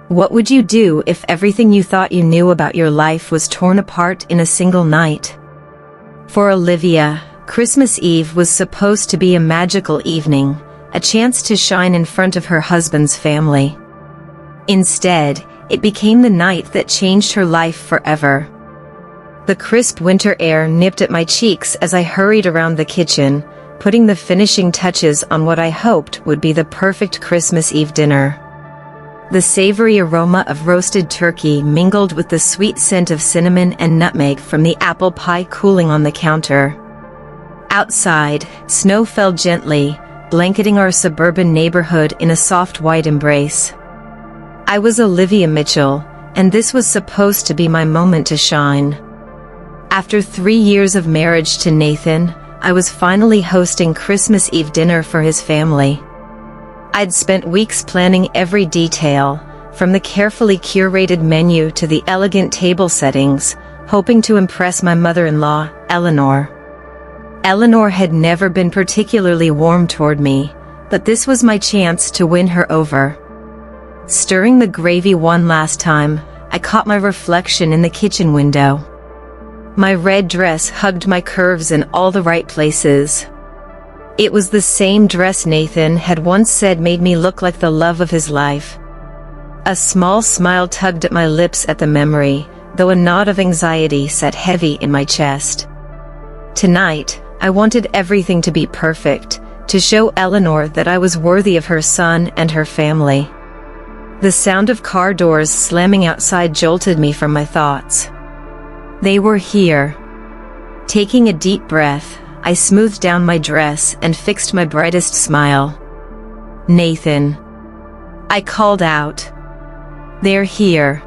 What would you do if everything you thought you knew about your life was torn apart in a single night? For Olivia, Christmas Eve was supposed to be a magical evening, a chance to shine in front of her husband's family. Instead, it became the night that changed her life forever. The crisp winter air nipped at my cheeks as I hurried around the kitchen, putting the finishing touches on what I hoped would be the perfect Christmas Eve dinner. The savory aroma of roasted turkey mingled with the sweet scent of cinnamon and nutmeg from the apple pie cooling on the counter. Outside, snow fell gently, blanketing our suburban neighborhood in a soft white embrace. I was Olivia Mitchell, and this was supposed to be my moment to shine. After 3 years of marriage to Nathan, I was finally hosting Christmas Eve dinner for his family. I'd spent weeks planning every detail, from the carefully curated menu to the elegant table settings, hoping to impress my mother-in-law, Eleanor. Eleanor had never been particularly warm toward me, but this was my chance to win her over. Stirring the gravy one last time, I caught my reflection in the kitchen window. My red dress hugged my curves in all the right places. It was the same dress Nathan had once said made me look like the love of his life. A small smile tugged at my lips at the memory, though a knot of anxiety sat heavy in my chest. Tonight, I wanted everything to be perfect, to show Eleanor that I was worthy of her son and her family. The sound of car doors slamming outside jolted me from my thoughts. They were here. Taking a deep breath, I smoothed down my dress and fixed my brightest smile. "Nathan," I called out. "They're here."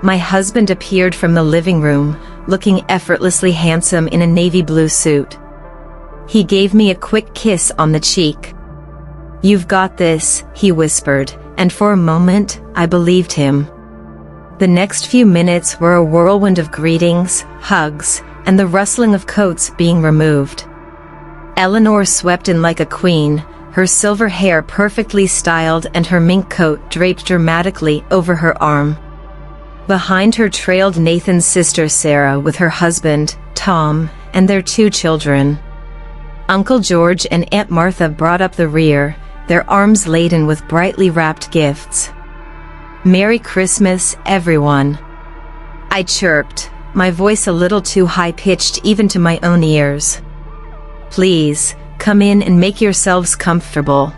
My husband appeared from the living room, looking effortlessly handsome in a navy blue suit. He gave me a quick kiss on the cheek. "You've got this," he whispered, and for a moment, I believed him. The next few minutes were a whirlwind of greetings, hugs, and the rustling of coats being removed. Eleanor swept in like a queen, her silver hair perfectly styled and her mink coat draped dramatically over her arm. Behind her trailed Nathan's sister Sarah with her husband, Tom, and their 2 children. Uncle George and Aunt Martha brought up the rear, their arms laden with brightly wrapped gifts. "Merry Christmas, everyone," I chirped, my voice a little too high-pitched even to my own ears. "Please, come in and make yourselves comfortable.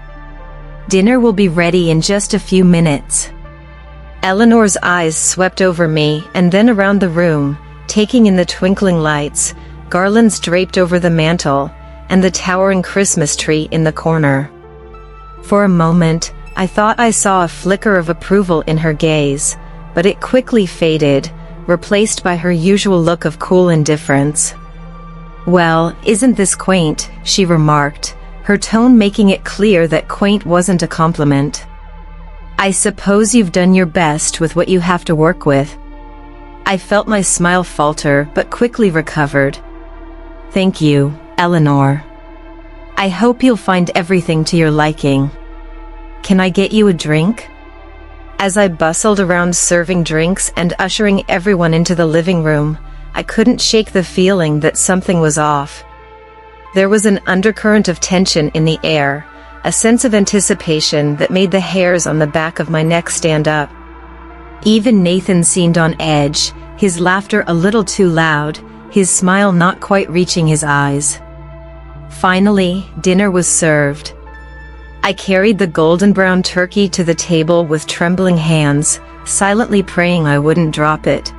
Dinner will be ready in just a few minutes." Eleanor's eyes swept over me and then around the room, taking in the twinkling lights, garlands draped over the mantel, and the towering Christmas tree in the corner. For a moment, I thought I saw a flicker of approval in her gaze, but it quickly faded, replaced by her usual look of cool indifference. "Well, isn't this quaint?" she remarked, her tone making it clear that quaint wasn't a compliment. "I suppose you've done your best with what you have to work with." I felt my smile falter but quickly recovered. "Thank you, Eleanor. I hope you'll find everything to your liking. Can I get you a drink?" As I bustled around serving drinks and ushering everyone into the living room, I couldn't shake the feeling that something was off. There was an undercurrent of tension in the air, a sense of anticipation that made the hairs on the back of my neck stand up. Even Nathan seemed on edge, his laughter a little too loud, his smile not quite reaching his eyes. Finally, dinner was served. I carried the golden brown turkey to the table with trembling hands, silently praying I wouldn't drop it.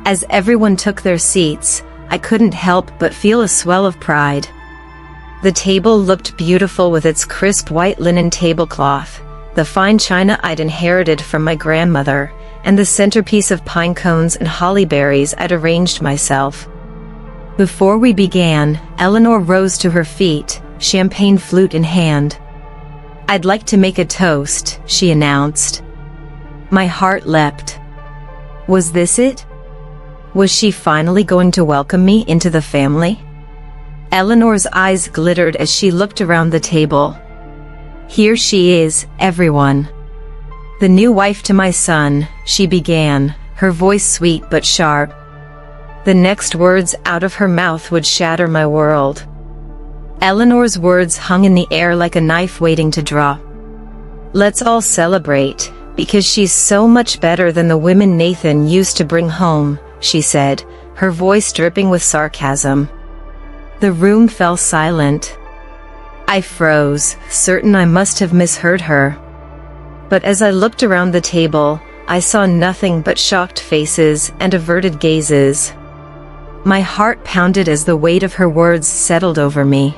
As everyone took their seats, I couldn't help but feel a swell of pride. The table looked beautiful with its crisp white linen tablecloth, the fine china I'd inherited from my grandmother, and the centerpiece of pine cones and holly berries I'd arranged myself. Before we began, Eleanor rose to her feet, champagne flute in hand. "I'd like to make a toast," she announced. My heart leapt. Was this it? Was she finally going to welcome me into the family? Eleanor's eyes glittered as she looked around the table. "Here she is, everyone. "The new wife to my son," she began, her voice sweet but sharp. The next words out of her mouth would shatter my world. Eleanor's words hung in the air like a knife waiting to drop. "Let's all celebrate, because she's so much better than the women Nathan used to bring home," she said, her voice dripping with sarcasm. The room fell silent. I froze, certain I must have misheard her. But as I looked around the table, I saw nothing but shocked faces and averted gazes. My heart pounded as the weight of her words settled over me.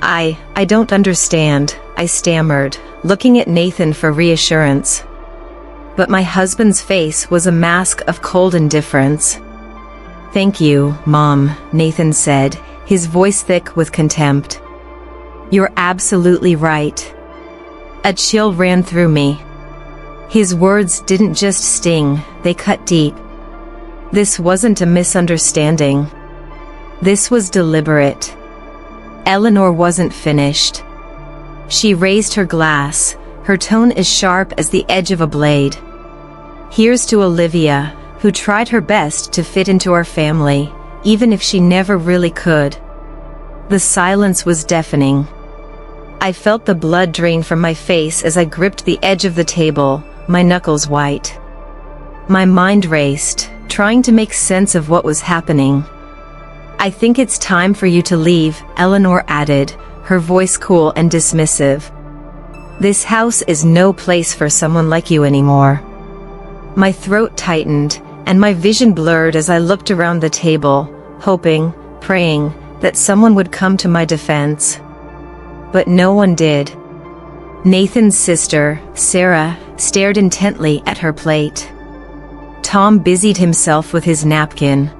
I don't understand," I stammered, looking at Nathan for reassurance. But my husband's face was a mask of cold indifference. "Thank you, Mom," Nathan said, his voice thick with contempt. "You're absolutely right." A chill ran through me. His words didn't just sting, they cut deep. This wasn't a misunderstanding. This was deliberate. Eleanor wasn't finished. She raised her glass, her tone as sharp as the edge of a blade. "Here's to Olivia, who tried her best to fit into our family, even if she never really could." The silence was deafening. I felt the blood drain from my face as I gripped the edge of the table, my knuckles white. My mind raced, trying to make sense of what was happening. "I think it's time for you to leave," Eleanor added, her voice cool and dismissive. "This house is no place for someone like you anymore." My throat tightened, and my vision blurred as I looked around the table, hoping, praying, that someone would come to my defense. But no one did. Nathan's sister, Sarah, stared intently at her plate. Tom busied himself with his napkin.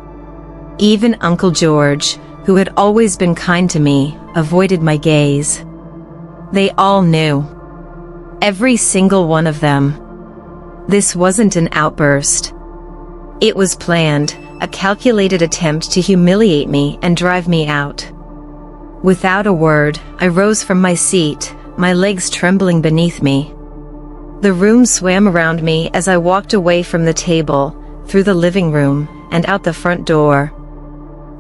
Even Uncle George, who had always been kind to me, avoided my gaze. They all knew. Every single one of them. This wasn't an outburst. It was planned, a calculated attempt to humiliate me and drive me out. Without a word, I rose from my seat, my legs trembling beneath me. The room swam around me as I walked away from the table, through the living room, and out the front door.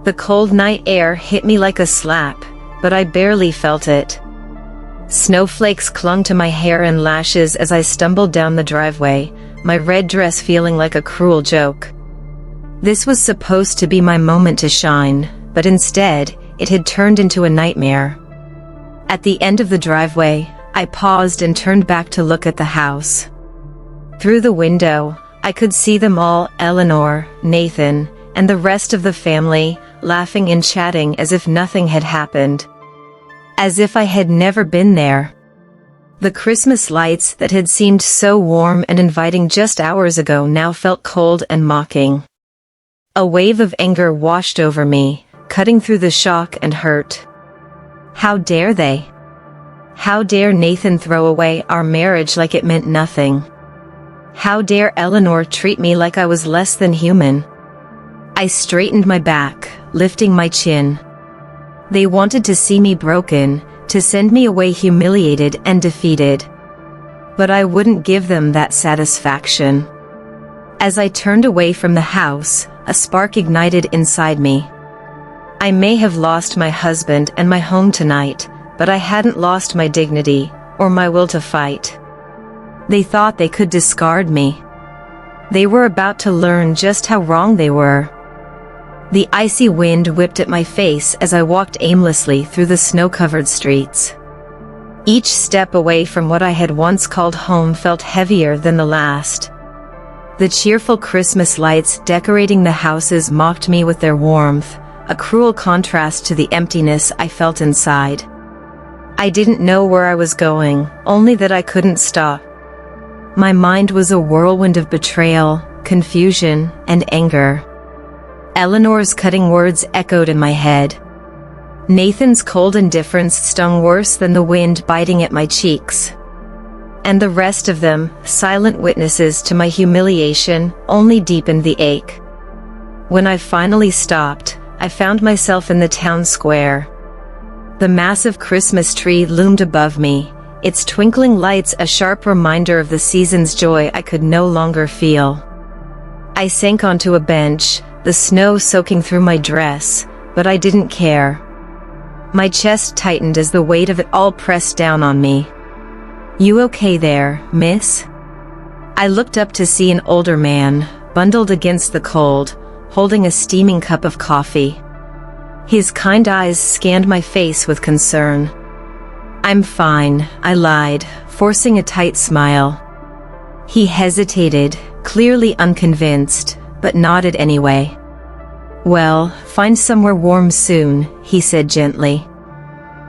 The cold night air hit me like a slap, but I barely felt it. Snowflakes clung to my hair and lashes as I stumbled down the driveway, my red dress feeling like a cruel joke. This was supposed to be my moment to shine, but instead, it had turned into a nightmare. At the end of the driveway, I paused and turned back to look at the house. Through the window, I could see them all, Eleanor, Nathan, and the rest of the family, laughing and chatting as if nothing had happened. As if I had never been there. The Christmas lights that had seemed so warm and inviting just hours ago now felt cold and mocking. A wave of anger washed over me, cutting through the shock and hurt. How dare they? How dare Nathan throw away our marriage like it meant nothing? How dare Eleanor treat me like I was less than human? I straightened my back, lifting my chin. They wanted to see me broken, to send me away humiliated and defeated. But I wouldn't give them that satisfaction. As I turned away from the house, a spark ignited inside me. I may have lost my husband and my home tonight, but I hadn't lost my dignity, or my will to fight. They thought they could discard me. They were about to learn just how wrong they were. The icy wind whipped at my face as I walked aimlessly through the snow-covered streets. Each step away from what I had once called home felt heavier than the last. The cheerful Christmas lights decorating the houses mocked me with their warmth, a cruel contrast to the emptiness I felt inside. I didn't know where I was going, only that I couldn't stop. My mind was a whirlwind of betrayal, confusion, and anger. Eleanor's cutting words echoed in my head. Nathan's cold indifference stung worse than the wind biting at my cheeks. And the rest of them, silent witnesses to my humiliation, only deepened the ache. When I finally stopped, I found myself in the town square. The massive Christmas tree loomed above me, its twinkling lights a sharp reminder of the season's joy I could no longer feel. I sank onto a bench, the snow soaking through my dress, but I didn't care. My chest tightened as the weight of it all pressed down on me. "You okay there, miss?" I looked up to see an older man, bundled against the cold, holding a steaming cup of coffee. His kind eyes scanned my face with concern. "I'm fine," I lied, forcing a tight smile. He hesitated, clearly unconvinced, but nodded anyway. "Well, find somewhere warm soon," he said gently.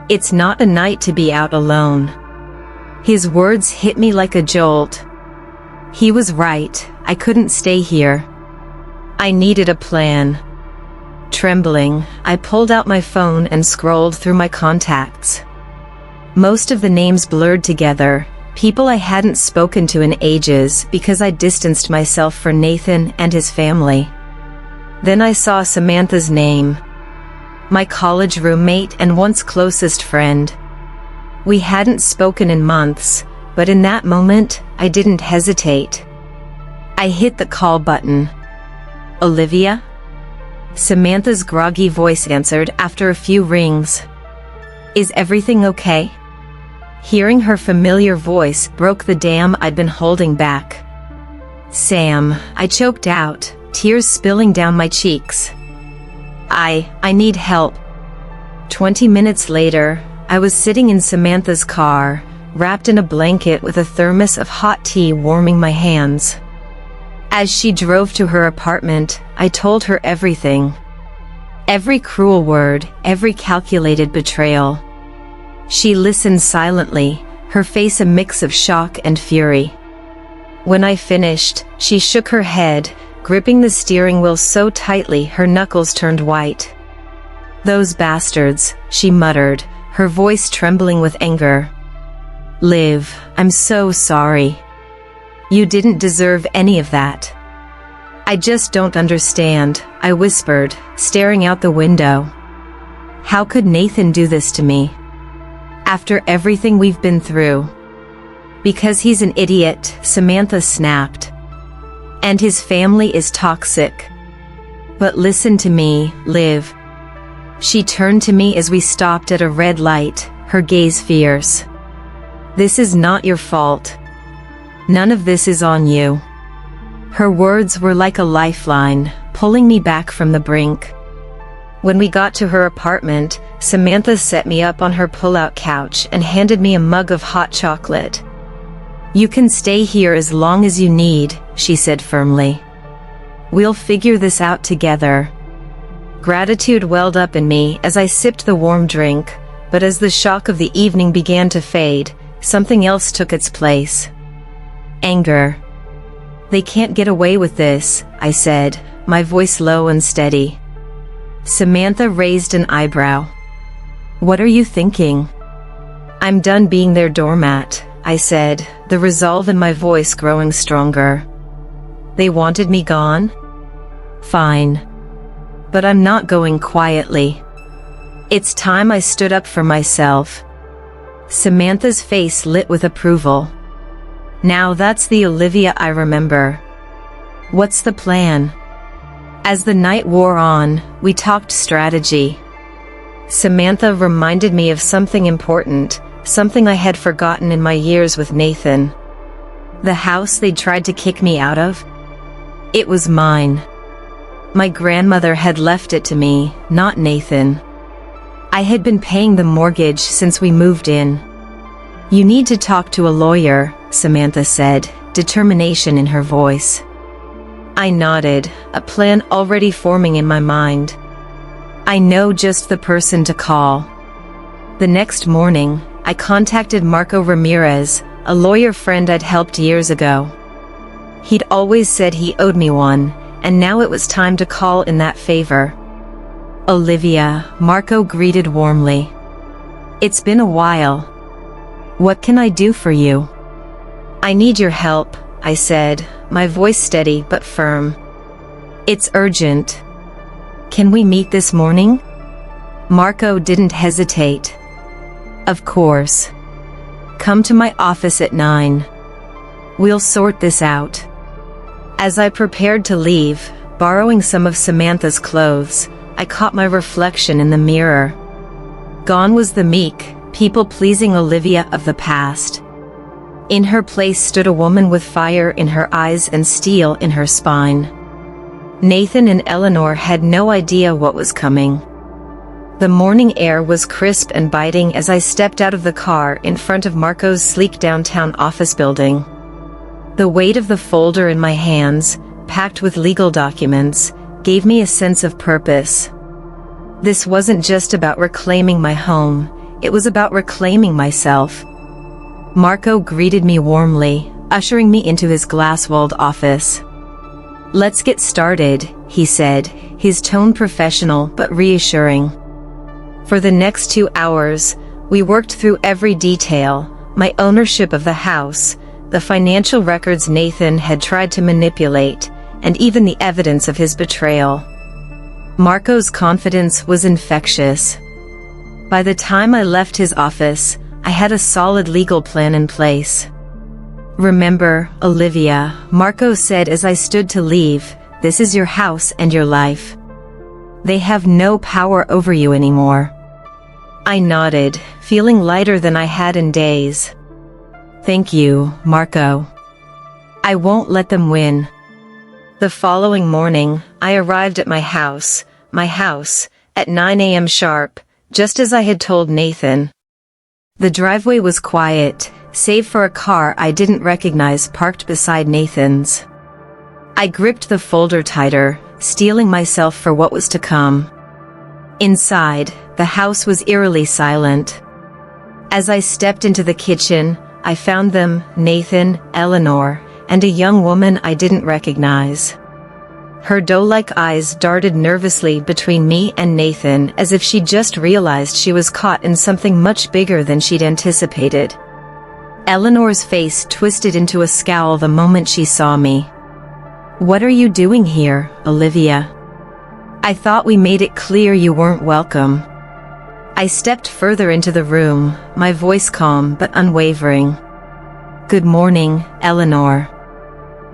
"It's not a night to be out alone." His words hit me like a jolt. He was right, I couldn't stay here. I needed a plan. Trembling, I pulled out my phone and scrolled through my contacts. Most of the names blurred together, people I hadn't spoken to in ages because I distanced myself from Nathan and his family. Then I saw Samantha's name. My college roommate and once closest friend. We hadn't spoken in months, but in that moment, I didn't hesitate. I hit the call button. "Olivia?" Samantha's groggy voice answered after a few rings. "Is everything okay?" Hearing her familiar voice broke the dam I'd been holding back. "Sam," I choked out, tears spilling down my cheeks. I need help." 20 minutes later, I was sitting in Samantha's car, wrapped in a blanket with a thermos of hot tea warming my hands. As she drove to her apartment, I told her everything. Every cruel word, every calculated betrayal. She listened silently, her face a mix of shock and fury. When I finished, she shook her head, gripping the steering wheel so tightly her knuckles turned white. "Those bastards," she muttered, her voice trembling with anger. "Liv, I'm so sorry. You didn't deserve any of that." "I just don't understand," I whispered, staring out the window. "How could Nathan do this to me? After everything we've been through?" "Because he's an idiot," Samantha snapped. "And his family is toxic. But listen to me, Liv." She turned to me as we stopped at a red light, her gaze fierce. "This is not your fault. None of this is on you." Her words were like a lifeline, pulling me back from the brink. When we got to her apartment, Samantha set me up on her pull-out couch and handed me a mug of hot chocolate. "You can stay here as long as you need," she said firmly. "We'll figure this out together." Gratitude welled up in me as I sipped the warm drink, but as the shock of the evening began to fade, something else took its place. Anger. "They can't get away with this," I said, my voice low and steady. Samantha raised an eyebrow. "What are you thinking?" "I'm done being their doormat," I said, the resolve in my voice growing stronger. "They wanted me gone? Fine. But I'm not going quietly. It's time I stood up for myself." Samantha's face lit with approval. "Now that's the Olivia I remember. What's the plan?" As the night wore on, we talked strategy. Samantha reminded me of something important, something I had forgotten in my years with Nathan. The house they'd tried to kick me out of? It was mine. My grandmother had left it to me, not Nathan. I had been paying the mortgage since we moved in. "You need to talk to a lawyer," Samantha said, determination in her voice. I nodded, a plan already forming in my mind. "I know just the person to call." The next morning, I contacted Marco Ramirez, a lawyer friend I'd helped years ago. He'd always said he owed me one, and now it was time to call in that favor. "Olivia," Marco greeted warmly. "It's been a while. What can I do for you?" "I need your help," I said, my voice steady but firm. "It's urgent. Can we meet this morning?" Marco didn't hesitate. "Of course. Come to my office at 9. We'll sort this out." As I prepared to leave, borrowing some of Samantha's clothes, I caught my reflection in the mirror. Gone was the meek, people-pleasing Olivia of the past. In her place stood a woman with fire in her eyes and steel in her spine. Nathan and Eleanor had no idea what was coming. The morning air was crisp and biting as I stepped out of the car in front of Marco's sleek downtown office building. The weight of the folder in my hands, packed with legal documents, gave me a sense of purpose. This wasn't just about reclaiming my home, it was about reclaiming myself. Marco greeted me warmly, ushering me into his glass-walled office. "Let's get started," he said, his tone professional but reassuring. For the next 2 hours, we worked through every detail: my ownership of the house, the financial records Nathan had tried to manipulate, and even the evidence of his betrayal. Marco's confidence was infectious. By the time I left his office, I had a solid legal plan in place. "Remember, Olivia," Marco said as I stood to leave, "this is your house and your life. They have no power over you anymore." I nodded, feeling lighter than I had in days. "Thank you, Marco. I won't let them win." The following morning, I arrived at my house, at 9 a.m. sharp, just as I had told Nathan. The driveway was quiet, save for a car I didn't recognize parked beside Nathan's. I gripped the folder tighter, steeling myself for what was to come. Inside, the house was eerily silent. As I stepped into the kitchen, I found them, Nathan, Eleanor, and a young woman I didn't recognize. Her doe-like eyes darted nervously between me and Nathan as if she just realized she was caught in something much bigger than she'd anticipated. Eleanor's face twisted into a scowl the moment she saw me. "What are you doing here, Olivia? I thought we made it clear you weren't welcome." I stepped further into the room, my voice calm but unwavering. "Good morning, Eleanor."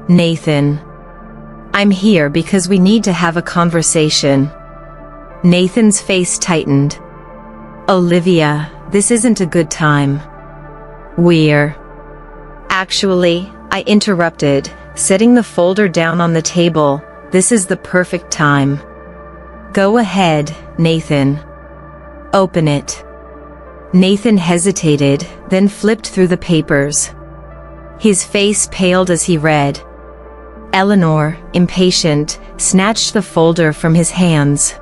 "Nathan. I'm here because we need to have a conversation." Nathan's face tightened. "Olivia, this isn't a good time." Actually, I interrupted, setting the folder down on the table. "This is the perfect time." "Go ahead, Nathan. Open it." Nathan hesitated, then flipped through the papers. His face paled as he read. Eleanor, impatient, snatched the folder from his hands.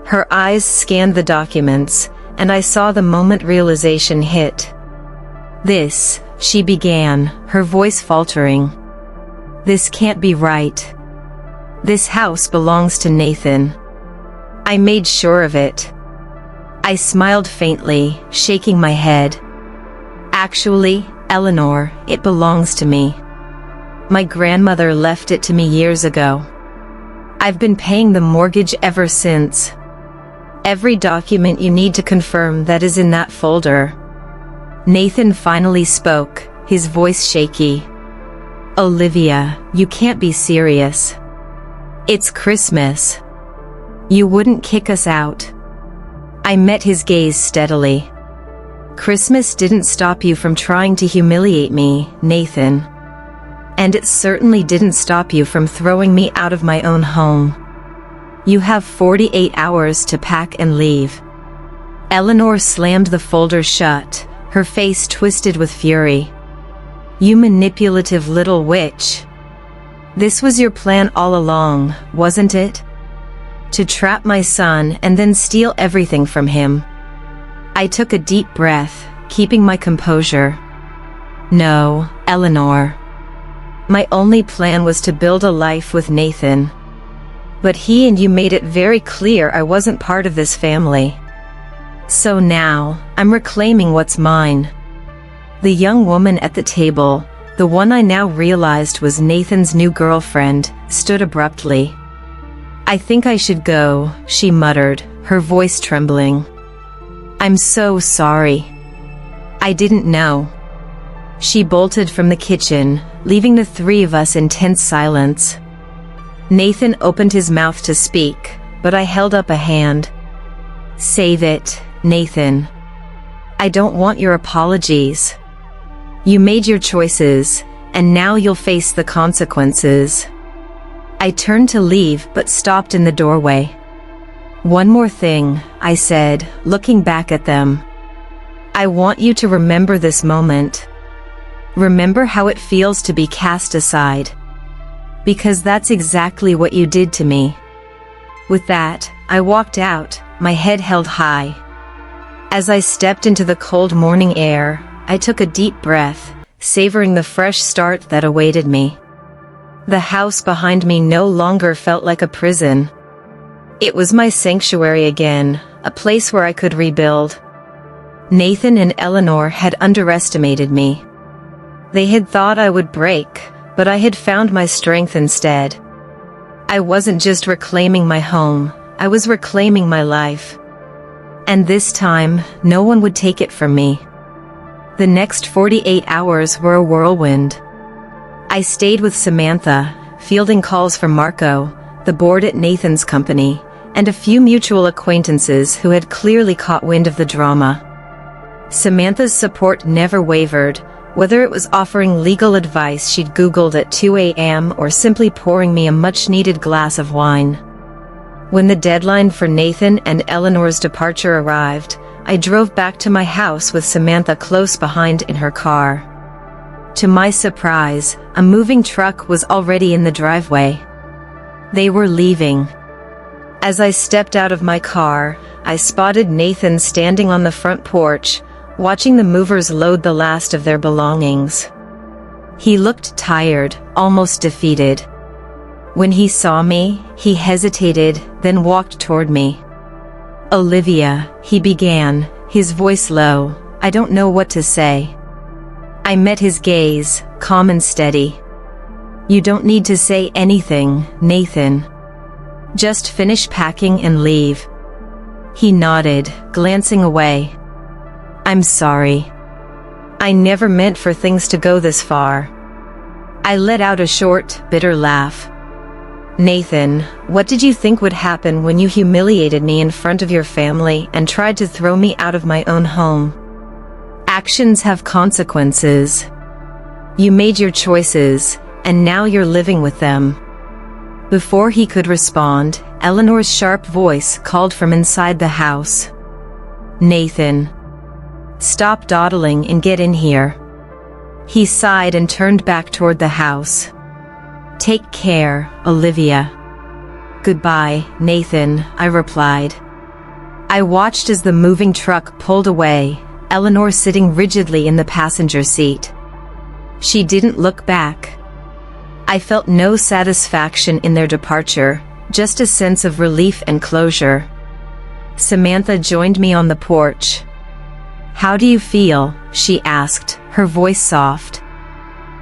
Her eyes scanned the documents, and I saw the moment realization hit. "This," she began, her voice faltering. "This can't be right. This house belongs to Nathan. I made sure of it." I smiled faintly, shaking my head. "Actually, Eleanor, it belongs to me. My grandmother left it to me years ago. I've been paying the mortgage ever since. Every document you need to confirm that is in that folder." Nathan finally spoke, his voice shaky. "Olivia, you can't be serious. It's Christmas. You wouldn't kick us out." I met his gaze steadily. "Christmas didn't stop you from trying to humiliate me, Nathan. And it certainly didn't stop you from throwing me out of my own home. You have 48 hours to pack and leave." Eleanor slammed the folder shut, her face twisted with fury. "You manipulative little witch. This was your plan all along, wasn't it? To trap my son and then steal everything from him." I took a deep breath, keeping my composure. "No, Eleanor. My only plan was to build a life with Nathan. But he and you made it very clear I wasn't part of this family. So now, I'm reclaiming what's mine." The young woman at the table, the one I now realized was Nathan's new girlfriend, stood abruptly. "I think I should go," she muttered, her voice trembling. "I'm so sorry." I didn't know. She bolted from the kitchen, leaving the three of us in tense silence. Nathan opened his mouth to speak, but I held up a hand. Save it, Nathan. I don't want your apologies. You made your choices, and now you'll face the consequences. I turned to leave but stopped in the doorway. One more thing, I said, looking back at them. I want you to remember this moment. Remember how it feels to be cast aside. Because that's exactly what you did to me. With that, I walked out, my head held high. As I stepped into the cold morning air, I took a deep breath, savoring the fresh start that awaited me. The house behind me no longer felt like a prison. It was my sanctuary again, a place where I could rebuild. Nathan and Eleanor had underestimated me. They had thought I would break, but I had found my strength instead. I wasn't just reclaiming my home, I was reclaiming my life. And this time, no one would take it from me. The next 48 hours were a whirlwind. I stayed with Samantha, fielding calls from Marco, the board at Nathan's company, and a few mutual acquaintances who had clearly caught wind of the drama. Samantha's support never wavered, whether it was offering legal advice she'd Googled at 2 a.m. or simply pouring me a much-needed glass of wine. When the deadline for Nathan and Eleanor's departure arrived, I drove back to my house with Samantha close behind in her car. To my surprise, a moving truck was already in the driveway. They were leaving. As I stepped out of my car, I spotted Nathan standing on the front porch, watching the movers load the last of their belongings. He looked tired, almost defeated. When he saw me, he hesitated, then walked toward me. Olivia, he began, his voice low. I don't know what to say. I met his gaze, calm and steady. You don't need to say anything, Nathan. Just finish packing and leave. He nodded, glancing away. I'm sorry. I never meant for things to go this far. I let out a short, bitter laugh. Nathan, what did you think would happen when you humiliated me in front of your family and tried to throw me out of my own home? Actions have consequences. You made your choices, and now you're living with them. Before he could respond, Eleanor's sharp voice called from inside the house. Nathan. Stop dawdling and get in here. He sighed and turned back toward the house. Take care, Olivia. Goodbye, Nathan, I replied. I watched as the moving truck pulled away, Eleanor sitting rigidly in the passenger seat. She didn't look back. I felt no satisfaction in their departure, just a sense of relief and closure. Samantha joined me on the porch. How do you feel? She asked, her voice soft.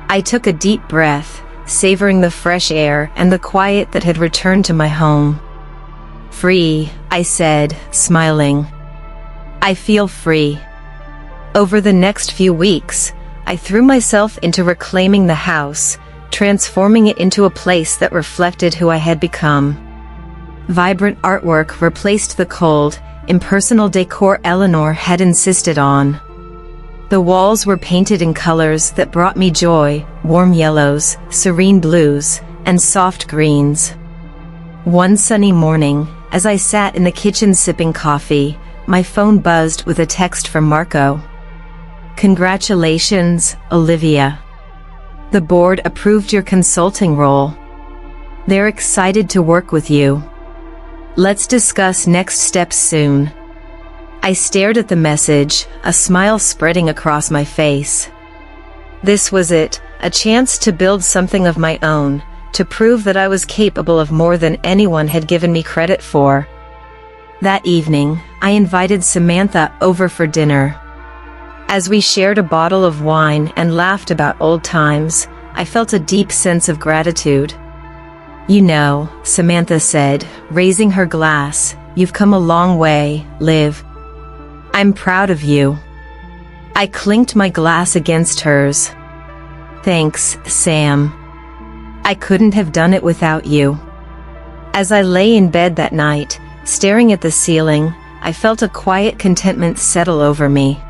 I took a deep breath, savoring the fresh air and the quiet that had returned to my home. Free, I said, smiling. I feel free. Over the next few weeks, I threw myself into reclaiming the house, transforming it into a place that reflected who I had become. Vibrant artwork replaced the cold, impersonal decor Eleanor had insisted on. The walls were painted in colors that brought me joy, warm yellows, serene blues, and soft greens. One sunny morning, as I sat in the kitchen sipping coffee, my phone buzzed with a text from Marco. Congratulations, Olivia. The board approved your consulting role. They're excited to work with you. Let's discuss next steps soon. I stared at the message, a smile spreading across my face. This was it, a chance to build something of my own, to prove that I was capable of more than anyone had given me credit for. That evening, I invited Samantha over for dinner. As we shared a bottle of wine and laughed about old times, I felt a deep sense of gratitude. You know, Samantha said, raising her glass, you've come a long way, Liv. I'm proud of you. I clinked my glass against hers. Thanks, Sam. I couldn't have done it without you. As I lay in bed that night, staring at the ceiling, I felt a quiet contentment settle over me.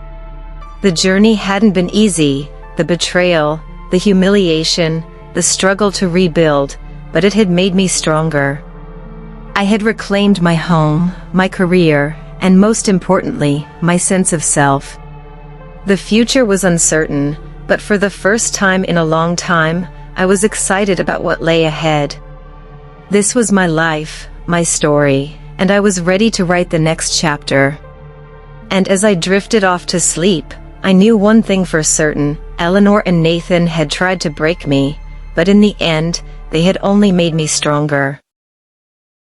The journey hadn't been easy, the betrayal, the humiliation, the struggle to rebuild, but it had made me stronger. I had reclaimed my home, my career, and most importantly, my sense of self. The future was uncertain, but for the first time in a long time, I was excited about what lay ahead. This was my life, my story, and I was ready to write the next chapter. And as I drifted off to sleep, I knew one thing for certain: Eleanor and Nathan had tried to break me, but in the end, they had only made me stronger.